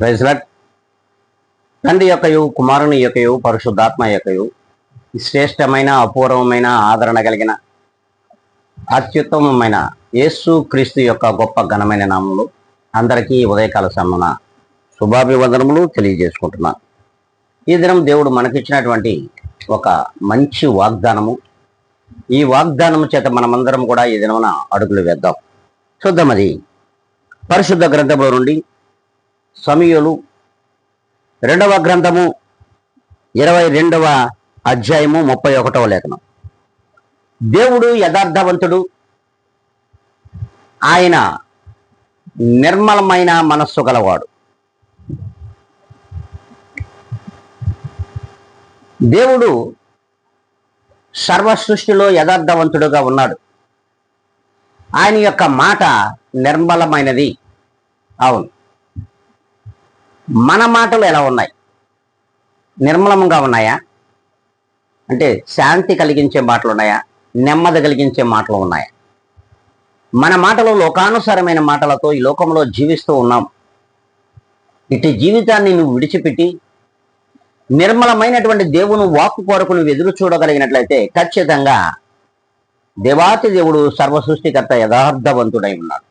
Praise lord. తండ్రి యొక్కయు కుమారుని యొక్కయు పరిశుద్ధాత్మ యొక్కయు శ్రేష్టమైన అపూర్వమైన ఆదరణ కలిగిన అత్యుత్తమమైన యేసు క్రీస్తు యొక్క గొప్ప ఘనమైన నామములు అందరికీ ఉదయకాల సమన శుభాభివందనములు తెలియజేసుకుంటున్నాను. ఈ దినం దేవుడు మనకిచ్చినటువంటి ఒక మంచి వాగ్దానము. ఈ వాగ్దానము చేత మనమందరం కూడా ఈ దినమున అడుగులు వేద్దాం. చూద్దాం. అది పరిశుద్ధ గ్రంథంలో నుండి సమూయేలు 2వ గ్రంథము 22వ అధ్యాయము 31వ లేఖనం. దేవుడు యథార్థవంతుడు, ఆయన నిర్మలమైన మనస్సు గలవాడు. దేవుడు సర్వ సృష్టిలో యథార్థవంతుడుగా ఉన్నాడు. ఆయన యొక్క మాట నిర్మలమైనది. అవును, మన మాటలు ఎలా ఉన్నాయి? నిర్మలంగా ఉన్నాయా? అంటే శాంతి కలిగించే మాటలు ఉన్నాయా? నెమ్మది కలిగించే మాటలు ఉన్నాయా? మన మాటలు లోకానుసారమైన మాటలతో ఈ లోకంలో జీవిస్తూ ఉన్నాం. ఇటు జీవితాన్ని నువ్వు విడిచిపెట్టి నిర్మలమైనటువంటి దేవుని వాక్కు కొరకు నువ్వు ఎదురు చూడగలిగినట్లయితే ఖచ్చితంగా దేవాతి దేవుడు సర్వ సృష్టికర్త యథార్థవంతుడై ఉన్నాడు.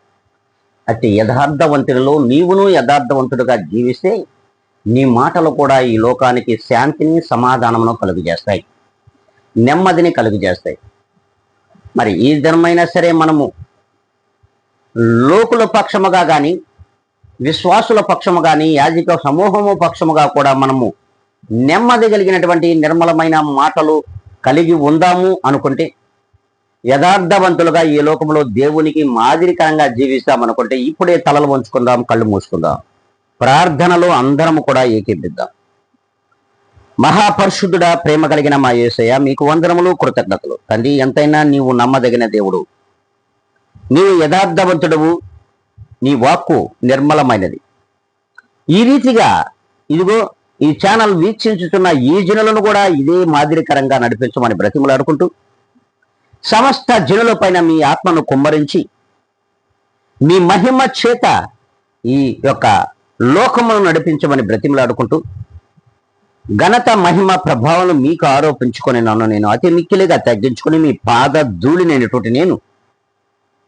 అట్టి యథార్థవంతుడిలో నీవును యథార్థవంతుడిగా జీవిస్తే నీ మాటలు కూడా ఈ లోకానికి శాంతిని సమాధానమును కలుగజేస్తాయి, నెమ్మదిని కలుగజేస్తాయి. మరి ఈ దినమైనా సరే మనము లోకుల పక్షముగా కానీ విశ్వాసుల పక్షము కానీ యాజక సమూహము పక్షముగా కూడా మనము నెమ్మది కలిగినటువంటి నిర్మలమైన మాటలు కలిగి ఉందాము అనుకుంటే, యథార్థవంతులుగా ఈ లోకంలో దేవునికి మాదిరికరంగా జీవిస్తామనుకుంటే ఇప్పుడే తలలు వంచుకుందాం, కళ్ళు మూసుకుందాం, ప్రార్థనలో అందరము కూడా ఏకీపిద్దాం. మహాపరిశుద్ధుడా, ప్రేమ కలిగిన మా యేసయ్య, మీకు వందనములు, కృతజ్ఞతలు. తండ్రి, ఎంతైనా నీవు నమ్మదగిన దేవుడు, నీవు యథార్థవంతుడవు, నీ వాక్కు నిర్మలమైనది. ఈ రీతిగా ఇదిగో ఈ ఛానల్ వీక్షించుతున్న ఈ జనులను కూడా ఇదే మాదిరికరంగా నడిపించమని బ్రతిమలాడుకుంటూ సమస్త జనుల పైన మీ ఆత్మను కుమ్మరించి మీ మహిమ చేత ఈ యొక్క లోకమును నడిపించమని బ్రతిమలాడుకుంటూ ఘనత మహిమ ప్రభావం మీకు ఆరోపించుకొని నన్ను నేను అతి మిక్కిలిగా తగ్గించుకొని మీ పాద ధూళినైనటువంటి నేను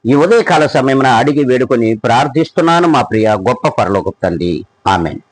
ఈ ఉదయకాల సమయమున అడిగి వేడుకొని ప్రార్థిస్తున్నాను మా ప్రియ గొప్ప పరలోకపు తండ్రి. ఆమేన్.